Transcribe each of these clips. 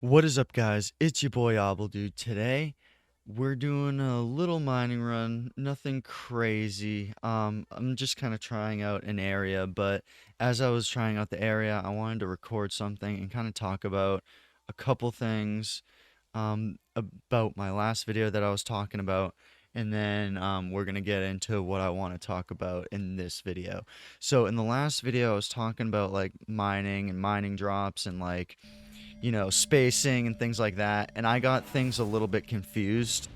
What is up, guys? It's your boy obbldude. Today, we're doing a little mining run, nothing crazy. I'm just kind of trying out an area, but as I was trying out the area, I wanted to record something and kind of talk about a couple things about my last video that I was talking about, and then we're gonna get into what I want to talk about in this video. So in the last video, I was talking about like mining and mining drops and like spacing and things like that. And I got things a little bit confused,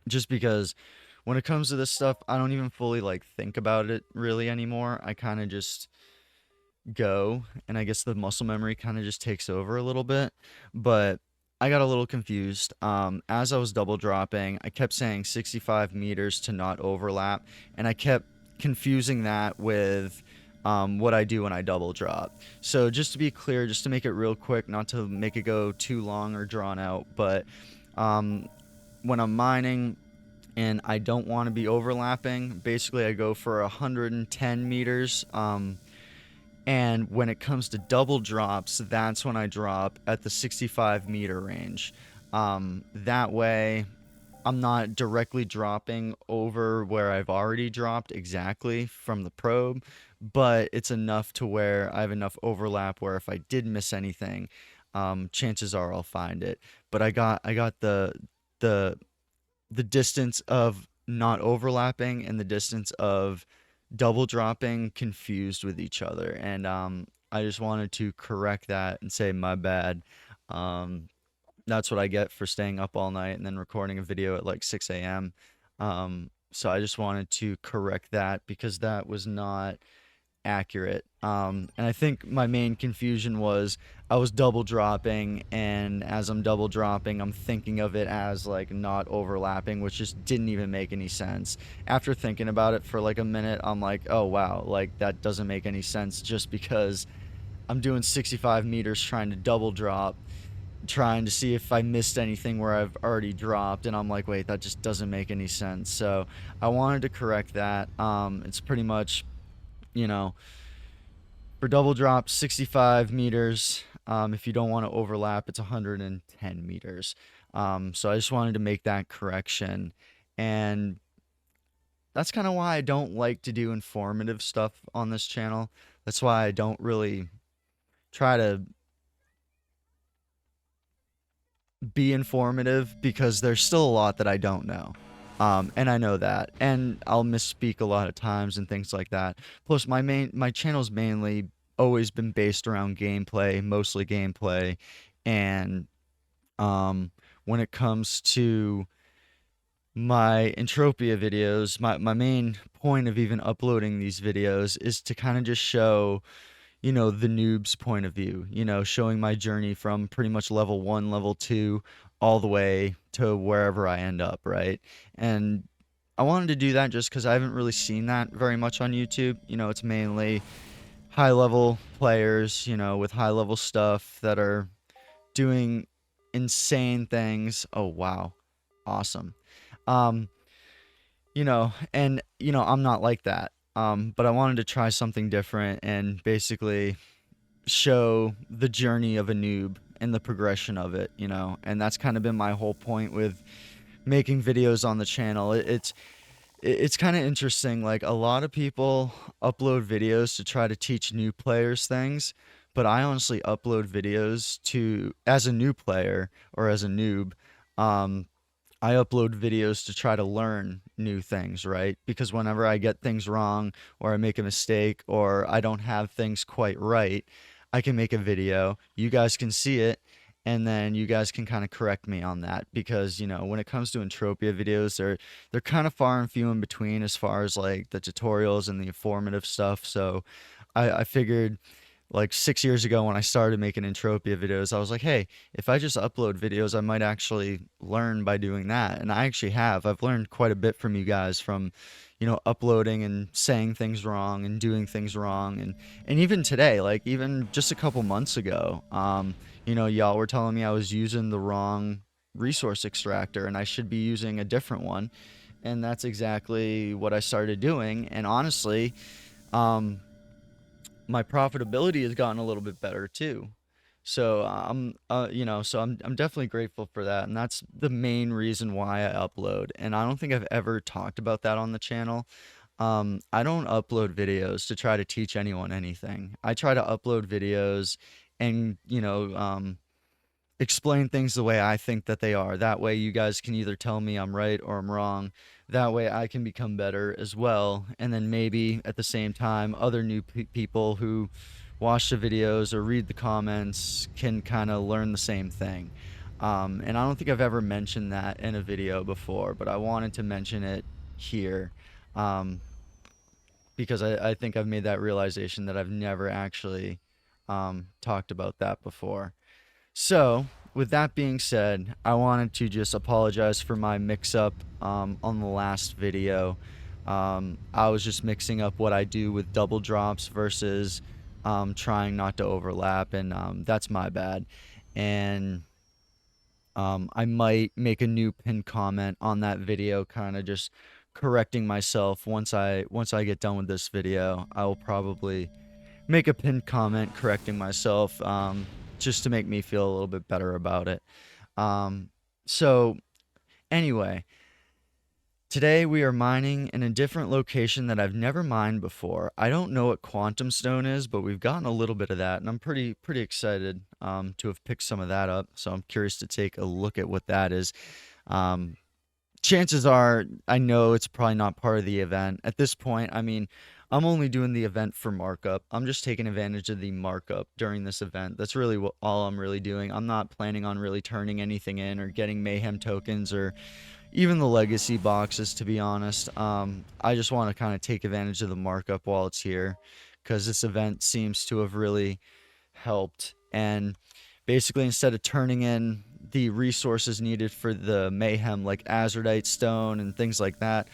just because when it comes to this stuff, I don't even fully like think about it really anymore. I kind of just go, and I guess the muscle memory kind of just takes over a little bit. But I got a little confused. As I was double dropping, I kept saying 65 meters to not overlap, and I kept confusing that with what I do when I double drop. So just to be clear, just to make it real quick, not to make it go too long or drawn out, but um, when I'm mining and I don't want to be overlapping, basically I go for 110 meters. And when it comes to double drops, that's when I drop at the 65-meter range. That way, I'm not directly dropping over where I've already dropped exactly from the probe, but it's enough to where I have enough overlap where if I did miss anything, chances are I'll find it. But I got the the distance of not overlapping and the distance of double dropping confused with each other, and I just wanted to correct that and say my bad. Um, that's what I get for staying up all night and then recording a video at like 6 a.m. So I just wanted to correct that because that was not accurate. And I think my main confusion was I was double dropping, and as I'm double dropping, I'm thinking of it as like not overlapping, which just didn't even make any sense. After thinking about it for like a minute, I'm like, oh wow, like that doesn't make any sense just because I'm doing 65 meters trying to double drop, trying to see if I missed anything where I've already dropped, and I'm like, wait, that just doesn't make any sense. So I wanted to correct that. It's pretty much, you know, for double drop, 65 meters. If you don't want to overlap, it's 110 meters. So I just wanted to make that correction. And that's kind of why I don't like to do informative stuff on this channel. That's why I don't really try to be informative, because there's still a lot that I don't know. And I know that, and I'll misspeak a lot of times and things like that. Plus, my channel's mainly always been based around gameplay, mostly gameplay, and when it comes to my Entropia videos, my main point of even uploading these videos is to kind of just show, the noob's point of view, showing my journey from pretty much level 1, level 2, all the way to wherever I end up, right? And I wanted to do that just because I haven't really seen that very much on YouTube. It's mainly high level players, with high level stuff that are doing insane things. Oh, wow. Awesome. Um, I'm not like that. But I wanted to try something different and basically show the journey of a noob and the progression of it, and that's kind of been my whole point with making videos on the channel. It's kind of interesting. Like, a lot of people upload videos to try to teach new players things, but I honestly upload videos to, as a new player or as a noob, um, I upload videos to try to learn new things, right? Because whenever I get things wrong or I make a mistake or I don't have things quite right, I can make a video. You guys can see it, and then you guys can kind of correct me on that, because, when it comes to Entropia videos, they're kind of far and few in between as far as like the tutorials and the informative stuff. So I figured, like 6 years ago when I started making Entropia videos, I was like, hey, if I just upload videos, I might actually learn by doing that. And I actually have. I've learned quite a bit from you guys, from, uploading and saying things wrong and doing things wrong. And even today, like even just a couple months ago, y'all were telling me I was using the wrong resource extractor and I should be using a different one. And that's exactly what I started doing. And honestly, um, my profitability has gotten a little bit better too. So I'm definitely grateful for that, and that's the main reason why I upload. And I don't think I've ever talked about that on the channel. I don't upload videos to try to teach anyone anything. I try to upload videos and, explain things the way I think that they are. That way, you guys can either tell me I'm right or I'm wrong. That way, I can become better as well. And then maybe at the same time, other new people who watch the videos or read the comments can kind of learn the same thing. And I don't think I've ever mentioned that in a video before, but I wanted to mention it here, um, because I think I've made that realization that I've never actually talked about that before. So, with that being said, I wanted to just apologize for my mix up on the last video. I was just mixing up what I do with double drops versus trying not to overlap, and that's my bad. And I might make a new pinned comment on that video, kind of just correcting myself once I get done with this video. I will probably make a pinned comment correcting myself, just to make me feel a little bit better about it. Um, so, anyway, today we are mining in a different location that I've never mined before. I don't know what quantum stone is, but we've gotten a little bit of that, and I'm pretty excited to have picked some of that up. So I'm curious to take a look at what that is. Um, Chances are I know it's probably not part of the event. At this point, I mean, I'm only doing the event for markup. I'm just taking advantage of the markup during this event. That's really all I'm really doing. I'm not planning on really turning anything in or getting mayhem tokens or even the legacy boxes, to be honest. I just want to kind of take advantage of the markup while it's here, because this event seems to have really helped. And basically, instead of turning in the resources needed for the mayhem, like azurite stone and things like that,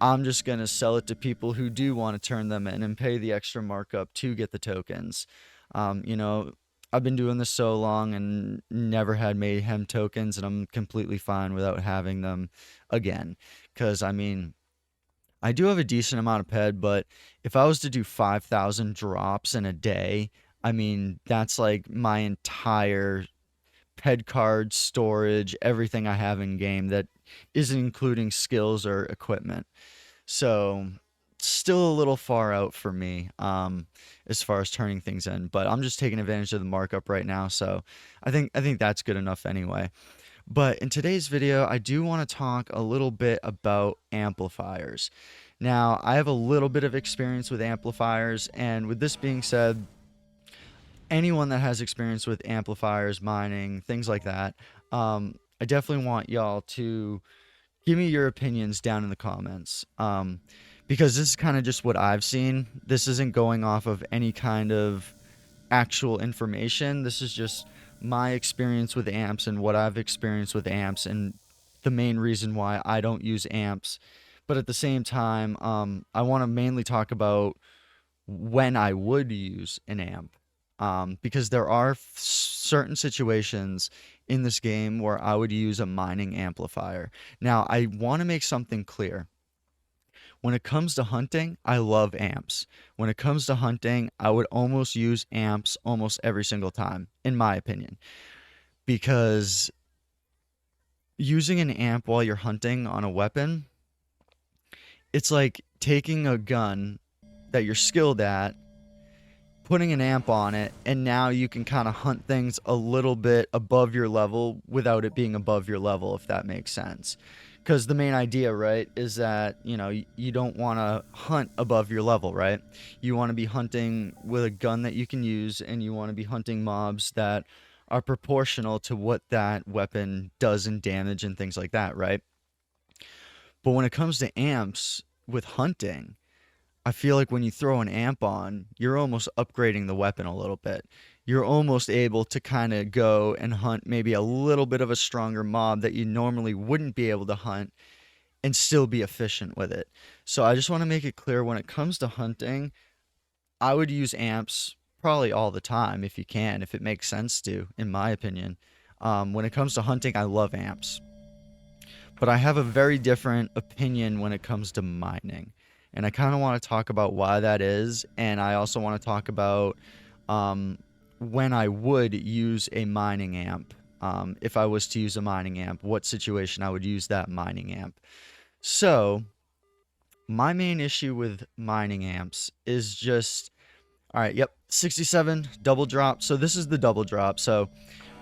I'm just going to sell it to people who do want to turn them in and pay the extra markup to get the tokens. Um, you know, I've been doing this so long and never had mayhem tokens, and I'm completely fine without having them again. Because, I mean, I do have a decent amount of ped, but if I was to do 5,000 drops in a day, I mean, that's like my entire ped card storage, everything I have in game that isn't including skills or equipment. So, still a little far out for me, as far as turning things in, but I'm just taking advantage of the markup right now. So, I think that's good enough anyway. But in today's video, I do want to talk a little bit about amplifiers. Now, I have a little bit of experience with amplifiers, and with this being said, anyone that has experience with amplifiers, mining, things like that, I definitely want y'all to give me your opinions down in the comments, because this is kind of just what I've seen. This isn't going off of any kind of actual information. This is just my experience with amps and what I've experienced with amps, and the main reason why I don't use amps. But at the same time, I want to mainly talk about when I would use an amp, because there are certain situations in this game where I would use a mining amplifier. Now, I want to make something clear. When it comes to hunting, I love amps. When it comes to hunting, I would almost use amps almost every single time, in my opinion, because using an amp while you're hunting on a weapon, it's like taking a gun that you're skilled at, putting an amp on it, and now you can kind of hunt things a little bit above your level without it being above your level, if that makes sense. Because the main idea, right, is that, you don't want to hunt above your level, right? You want to be hunting with a gun that you can use, and you want to be hunting mobs that are proportional to what that weapon does in damage and things like that, right? But when it comes to amps with hunting, I feel like when you throw an amp on, you're almost upgrading the weapon a little bit. You're almost able to kind of go and hunt maybe a little bit of a stronger mob that you normally wouldn't be able to hunt and still be efficient with it. So I just want to make it clear, when it comes to hunting, I would use amps probably all the time if you can, if it makes sense to, in my opinion. When it comes to hunting, I love amps. But I have a very different opinion when it comes to mining. And I kind of want to talk about why that is. And I also want to talk about, um, when I would use a mining amp. If I was to use a mining amp, what situation I would use that mining amp. So, my main issue with mining amps is just, all right, yep, 67 double drop. So this is the double drop. So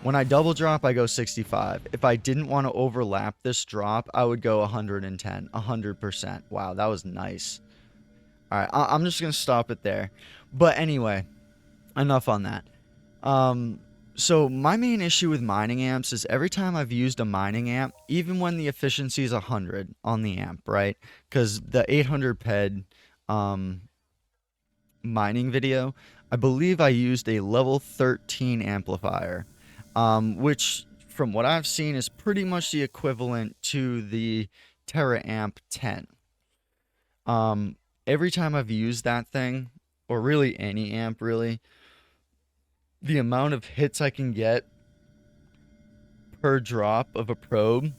when I double drop, I go 65. If I didn't want to overlap this drop, I would go 110, 100%. Wow, that was nice. All right, I'm just going to stop it there. But anyway, enough on that. So my main issue with mining amps is every time I've used a mining amp, even when the efficiency is 100 on the amp, right? Because the 800 ped mining video, I believe I used a level 13 amplifier, which from what I've seen is pretty much the equivalent to the Terra Amp 10. Every time I've used that thing, or really any amp really, the amount of hits I can get per drop of a probe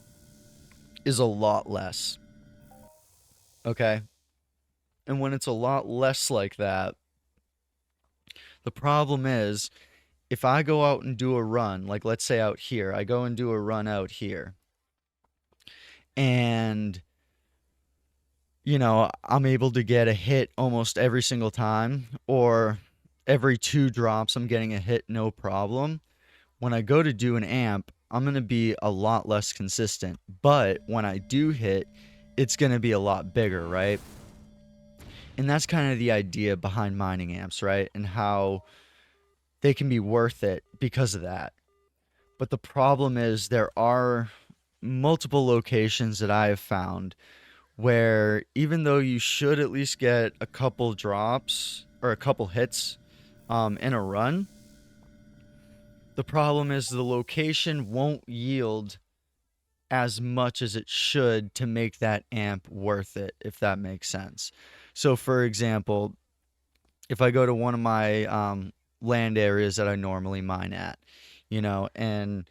is a lot less. Okay? And when it's a lot less like that, the problem is if I go out and do a run, like let's say out here, I go and do a run out here, and I'm able to get a hit almost every single time, or every 2 drops I'm getting a hit no problem. When I go to do an amp, I'm going to be a lot less consistent, but when I do hit, it's going to be a lot bigger, right? And that's kind of the idea behind mining amps, right? And how they can be worth it because of that. But the problem is there are multiple locations that I have found where even though you should at least get a couple drops or a couple hits in a run, the problem is the location won't yield as much as it should to make that amp worth it, if that makes sense. So for example, if I go to one of my land areas that I normally mine at, and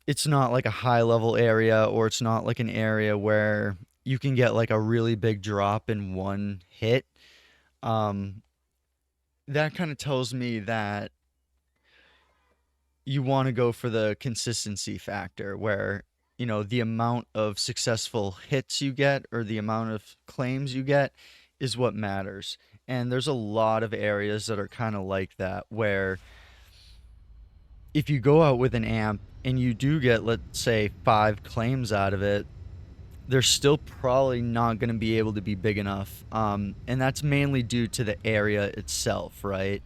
it's not like a high level area, or it's not like an area where you can get like a really big drop in one hit, that kind of tells me that you want to go for the consistency factor where, the amount of successful hits you get or the amount of claims you get is what matters. And there's a lot of areas that are kind of like that, where if you go out with an amp and you do get, let's say, 5 claims out of it, they're still probably not going to be able to be big enough. And that's mainly due to the area itself, right?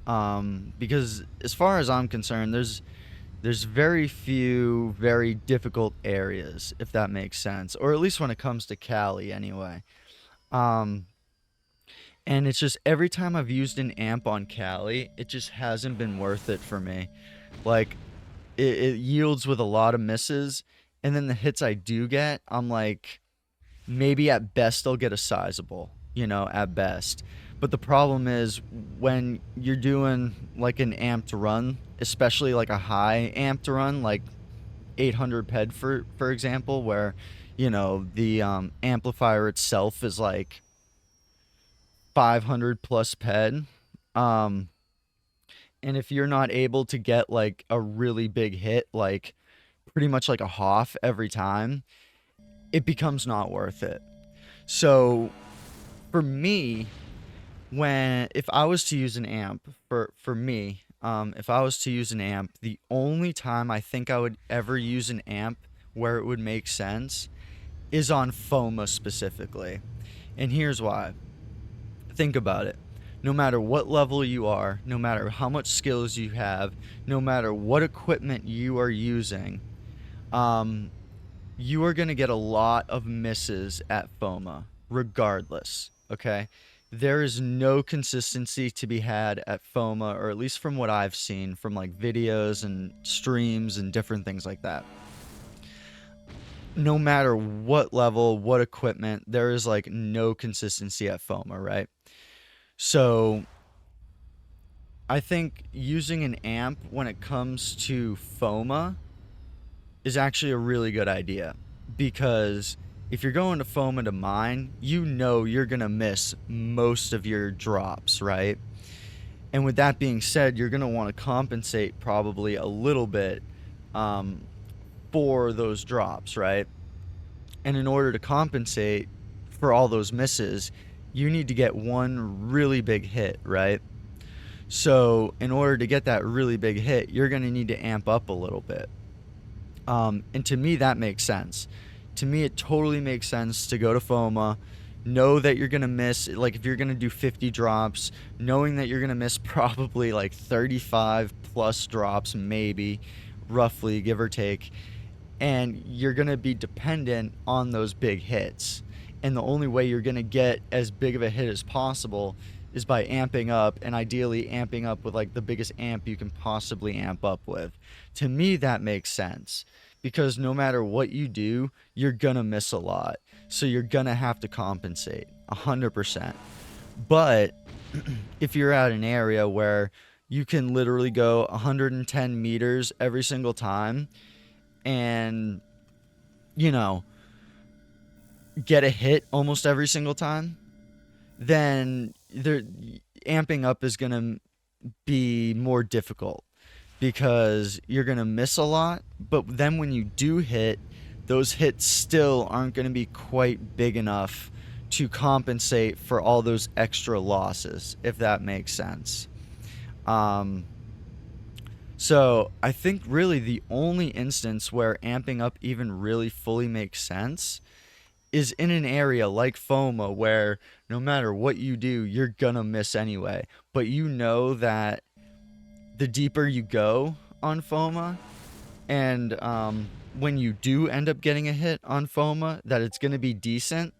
Because as far as I'm concerned, there's very few very difficult areas, if that makes sense, or at least when it comes to Cali anyway. Um, and it's just every time I've used an amp on Cali, it just hasn't been worth it for me. Like it yields with a lot of misses, and then the hits I do get, I'm like, maybe at best I'll get a sizable, at best. But the problem is when you're doing like an amped run, especially like a high amped run, like 800 ped for example, where the amplifier itself is like 500 plus ped. And if you're not able to get like a really big hit, like pretty much like a Hoff every time, it becomes not worth it. So for me, if I was to use an amp, for me, if I was to use an amp, the only time I think I would ever use an amp where it would make sense is on FOMA specifically. And here's why. Think about it. No matter what level you are, no matter how much skills you have, no matter what equipment you are using, you are going to get a lot of misses at FOMA, regardless, okay? There is no consistency to be had at FOMA, or at least from what I've seen from like videos and streams and different things like that. No matter what level, what equipment, there is like no consistency at FOMA, right? So I think using an amp when it comes to FOMA is actually a really good idea, because if you're going to FOMA to mine, you're going to miss most of your drops, right? And with that being said, you're going to want to compensate probably a little bit um, for those drops, right? And in order to compensate for all those misses, you need to get one really big hit, right? So, in order to get that really big hit, you're going to need to amp up a little bit. And to me, that makes sense. To me, it totally makes sense to go to FOMA, know that you're going to miss, like if you're going to do 50 drops, knowing that you're going to miss probably like 35 plus drops, maybe, roughly, give or take, and you're going to be dependent on those big hits. And the only way you're going to get as big of a hit as possible is by amping up, and ideally amping up with like the biggest amp you can possibly amp up with. To me, that makes sense because no matter what you do, you're going to miss a lot. So you're going to have to compensate 100%. But if you're at an area where you can literally go 110 meters every single time and, you know, get a hit almost every single time, then amping up is going to be more difficult because you're going to miss a lot. But then when you do hit, those hits still aren't going to be quite big enough to compensate for all those extra losses, if that makes sense. Um, so I think really the only instance where amping up even really fully makes sense is in an area like FOMA where no matter what you do, you're gonna miss anyway. But you know that the deeper you go on FOMA, and when you do end up getting a hit on FOMA, that it's gonna be decent.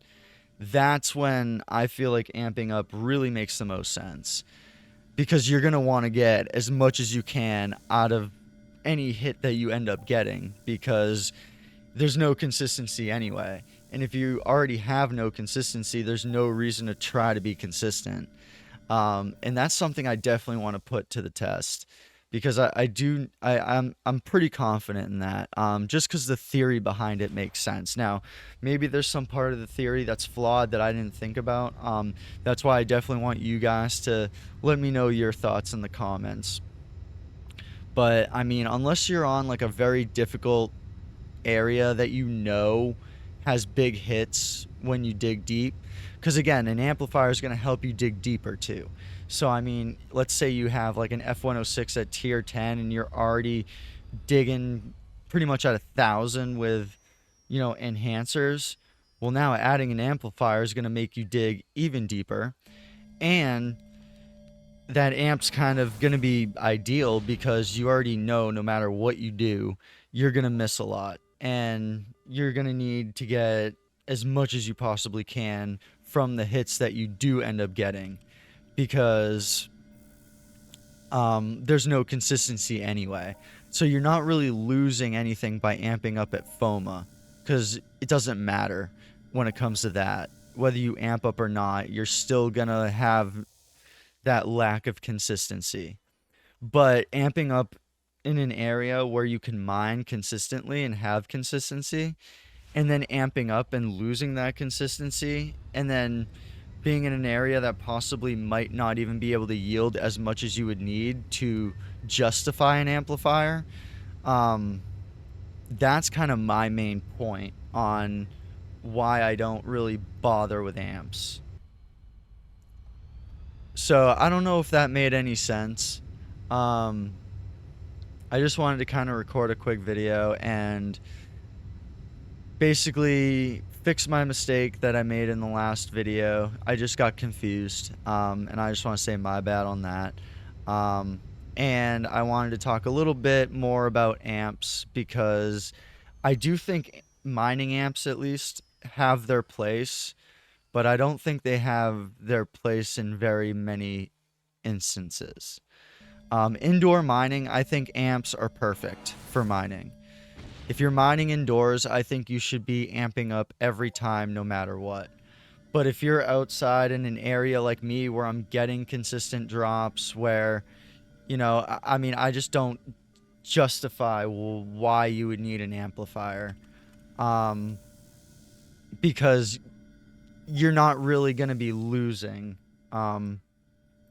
That's when I feel like amping up really makes the most sense because you're gonna want to get as much as you can out of any hit that you end up getting because there's no consistency anyway. And if you already have no consistency, there's no reason to try to be consistent. And that's something I definitely want to put to the test because I'm pretty confident in that. Just because the theory behind it makes sense. Now, maybe there's some part of the theory that's flawed that I didn't think about. That's why I definitely want you guys to let me know your thoughts in the comments. But I mean, unless you're on like a very difficult area that you know has big hits when you dig deep, because again, an amplifier is going to help you dig deeper too. So I mean, let's say you have like an F106 at tier 10 and you're already digging pretty much at 1,000 with, you know, enhancers. Well, now adding an amplifier is going to make you dig even deeper, and that amp's kind of going to be ideal because you already know no matter what you do, you're going to miss a lot. And you're going to need to get as much as you possibly can from the hits that you do end up getting because there's no consistency anyway. So you're not really losing anything by amping up at FOMA because it doesn't matter when it comes to that. Whether you amp up or not, you're still going to have that lack of consistency. But amping up in an area where you can mine consistently and have consistency, and then amping up and losing that consistency, and then being in an area that possibly might not even be able to yield as much as you would need to justify an amplifier, um, that's kind of my main point on why I don't really bother with amps. So I don't know if that made any sense. Um, I just wanted to kind of record a quick video and basically fix my mistake that I made in the last video. I just got confused, and I just want to say my bad on that. Um, and I wanted to talk a little bit more about amps because I do think mining amps at least have their place, but I don't think they have their place in very many instances. Indoor mining, I think amps are perfect for mining. If you're mining indoors, I think you should be amping up every time, no matter what. But if you're outside in an area like me where I'm getting consistent drops, where, you know, I mean, I just don't justify why you would need an amplifier. Um, because you're not really going to be losing. Um,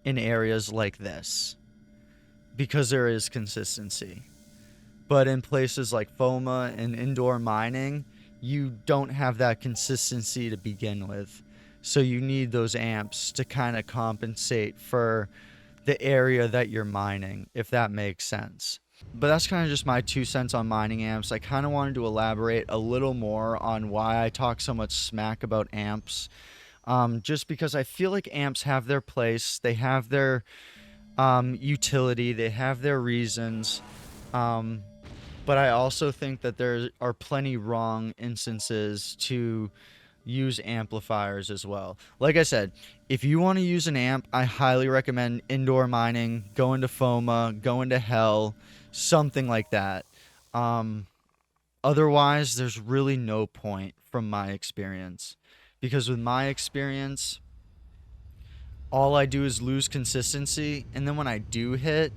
in areas like this because there is consistency. But in places like FOMA and indoor mining, you don't have that consistency to begin with. So you need those amps to kind of compensate for the area that you're mining, if that makes sense. But that's kind of just my 2 cents on mining amps. I kind of wanted to elaborate a little more on why I talk so much smack about amps. Just because I feel like amps have their place, they have their utility, they have their reasons. Um, but I also think that there are plenty wrong instances to use amplifiers as well. Like I said, if you want to use an amp, I highly recommend indoor mining, go into FOMA, go into Hell, something like that. Um, Otherwise, there's really no point from my experience. Because with my experience, all I do is lose consistency, and then when I do hit,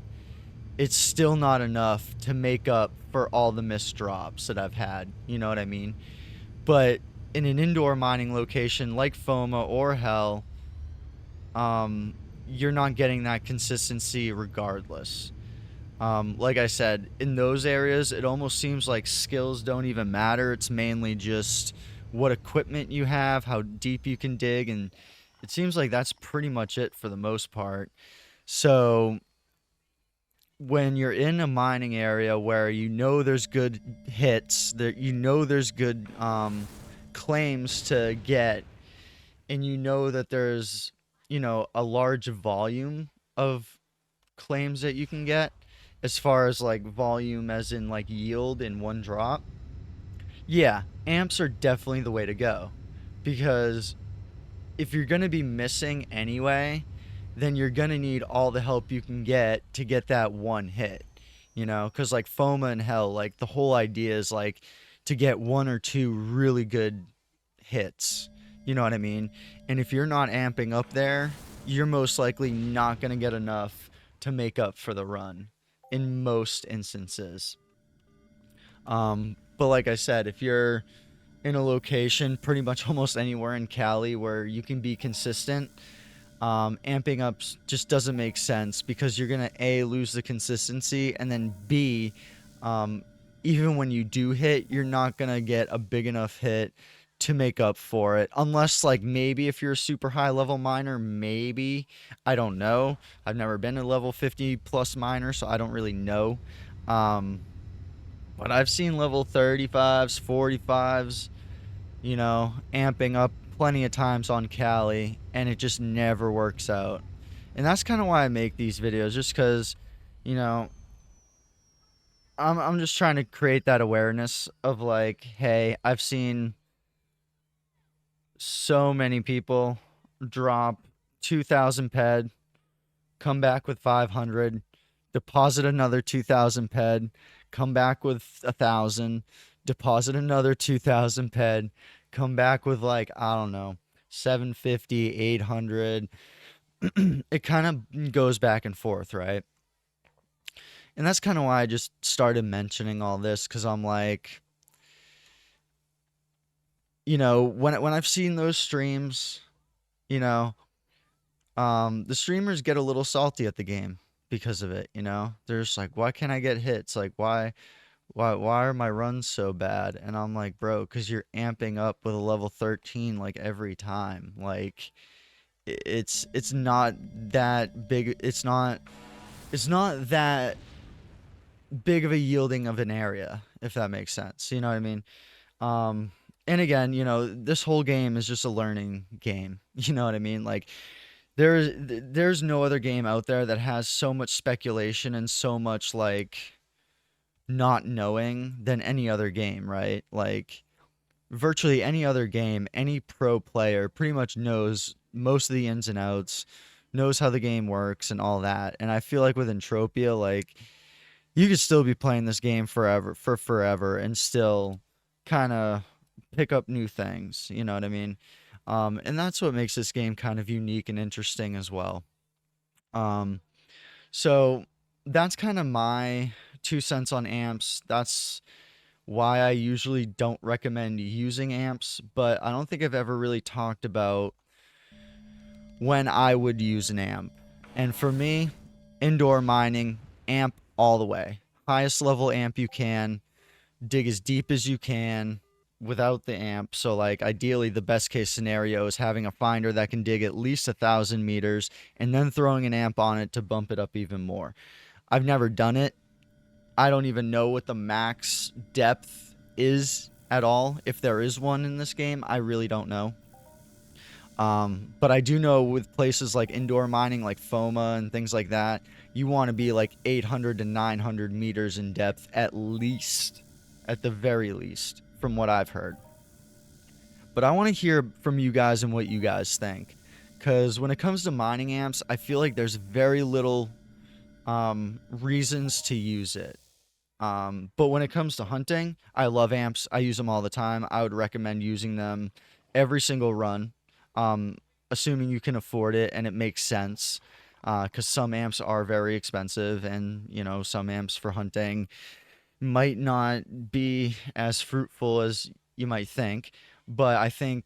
it's still not enough to make up for all the missed drops that I've had. You know what I mean? But in an indoor mining location like FOMA or Hell, you're not getting that consistency regardless. Like I said, in those areas, it almost seems like skills don't even matter. It's mainly just what equipment you have, how deep you can dig, and it seems like that's pretty much it for the most part. So when you're in a mining area where you know there's good hits, that you know there's good claims to get, and you know that there's a large volume of claims that you can get, as far as like volume as in like yield in one drop, yeah, amps are definitely the way to go. Because if you're going to be missing anyway, then you're going to need all the help you can get to get that one hit. Because like FOMA and Hell, like the whole idea is like to get one or two really good hits. You know what I mean? And if you're not amping up there, you're most likely not going to get enough to make up for the run in most instances. But like I said, if you're in a location pretty much almost anywhere in Cali where you can be consistent, amping up just doesn't make sense because you're gonna A, lose the consistency, and then B, even when you do hit, you're not gonna get a big enough hit to make up for it, unless like maybe if you're a super high level miner, maybe. I don't know, I've never been a level 50 plus miner, so I don't really know. um, but I've seen level 35s, 45s, amping up plenty of times on Cali, and it just never works out. And that's kind of why I make these videos, just because, you know, I'm just trying to create that awareness of like, hey, I've seen so many people drop 2,000 ped, come back with 500, deposit another 2,000 ped, come back with 1,000, deposit another 2,000 ped, come back with like, I don't know, 750, 800. It kind of goes back and forth, right? And that's kind of why I just started mentioning all this, because I'm like, when I've seen those streams, you know, the streamers get a little salty at the game because of it. They're just like, why can't I get hits? Like, why are my runs so bad? And I'm like, bro, because you're amping up with a level 13 like every time. Like, it's not that big. It's not that big of a yielding of an area, if that makes sense. You know what I mean? Um, and again, this whole game is just a learning game. You know what I mean? Like, there's no other game out there that has so much speculation and so much like not knowing than any other game, right? Like, virtually any other game, any pro player pretty much knows most of the ins and outs, knows how the game works and all that. And I feel like with Entropia, like, you could still be playing this game forever and still kind of pick up new things, you know what I mean? And that's what makes this game kind of unique and interesting as well. Um, so that's kind of my 2 cents on amps. That's why I usually don't recommend using amps, but I don't think I've ever really talked about when I would use an amp. And for me, indoor mining, amp all the way. Highest level amp you can, dig as deep as you can without the amp. So, like, ideally, the best case scenario is having a finder that can dig at least 1,000 meters and then throwing an amp on it to bump it up even more. I've never done it. I don't even know what the max depth is at all. If there is one in this game, I really don't know. But I do know with places like indoor mining, like FOMA and things like that, you want to be like 800 to 900 meters in depth at least, at the very least, from what I've heard. But I want to hear from you guys and what you guys think. Because when it comes to mining amps, I feel like there's very little reasons to use it. But when it comes to hunting, I love amps. I use them all the time. I would recommend using them every single run, um, assuming you can afford it and it makes sense. Because some amps are very expensive, and some amps for hunting might not be as fruitful as you might think. But I think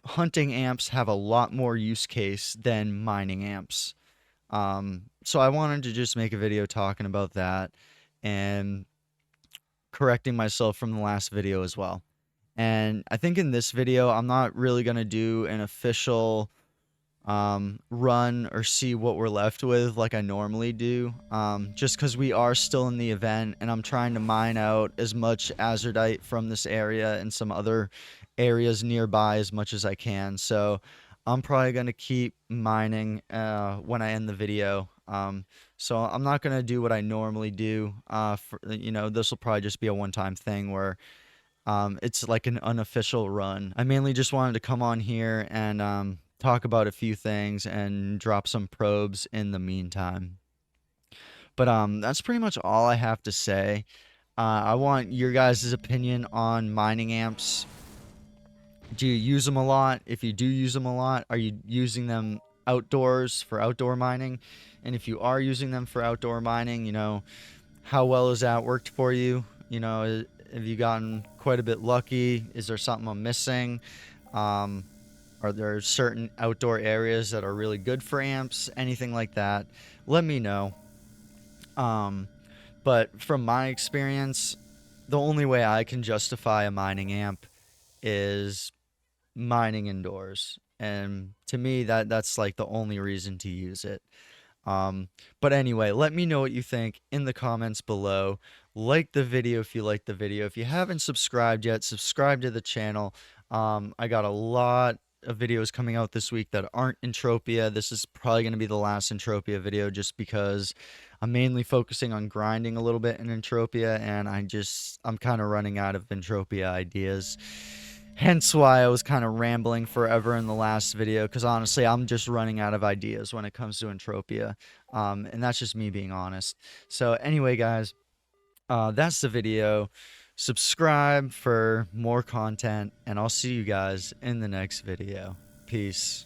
hunting amps have a lot more use case than mining amps. So I wanted to just make a video talking about that and correcting myself from the last video as well. And I think in this video, I'm not really going to do an official run or see what we're left with like I normally do, just because we are still in the event and I'm trying to mine out as much azurite from this area and some other areas nearby as much as I can. So I'm probably going to keep mining when I end the video. So I'm not going to do what I normally do. This will probably just be a one-time thing where it's like an unofficial run. I mainly just wanted to come on here and talk about a few things and drop some probes in the meantime. But that's pretty much all I have to say. I want your guys' opinion on mining amps. Do you use them a lot? If you do use them a lot, are you using them outdoors for outdoor mining? And if you are using them for outdoor mining, how well has that worked for you? Have you gotten quite a bit lucky? Is there something I'm missing? Um, are there certain outdoor areas that are really good for amps? Anything like that? Let me know. Um, but from my experience, the only way I can justify a mining amp is mining indoors. And to me, that's like the only reason to use it. Um, but anyway, let me know what you think in the comments below. Like the video if you like the video. If you haven't subscribed yet, subscribe to the channel. I got a lot of videos coming out this week that aren't Entropia. This is probably going to be the last Entropia video just because I'm mainly focusing on grinding a little bit in Entropia, and I'm kind of running out of Entropia ideas. Hence why I was kind of rambling forever in the last video, because honestly, I'm just running out of ideas when it comes to Entropia. And that's just me being honest. So anyway, guys, that's the video. Subscribe for more content, and I'll see you guys in the next video. Peace.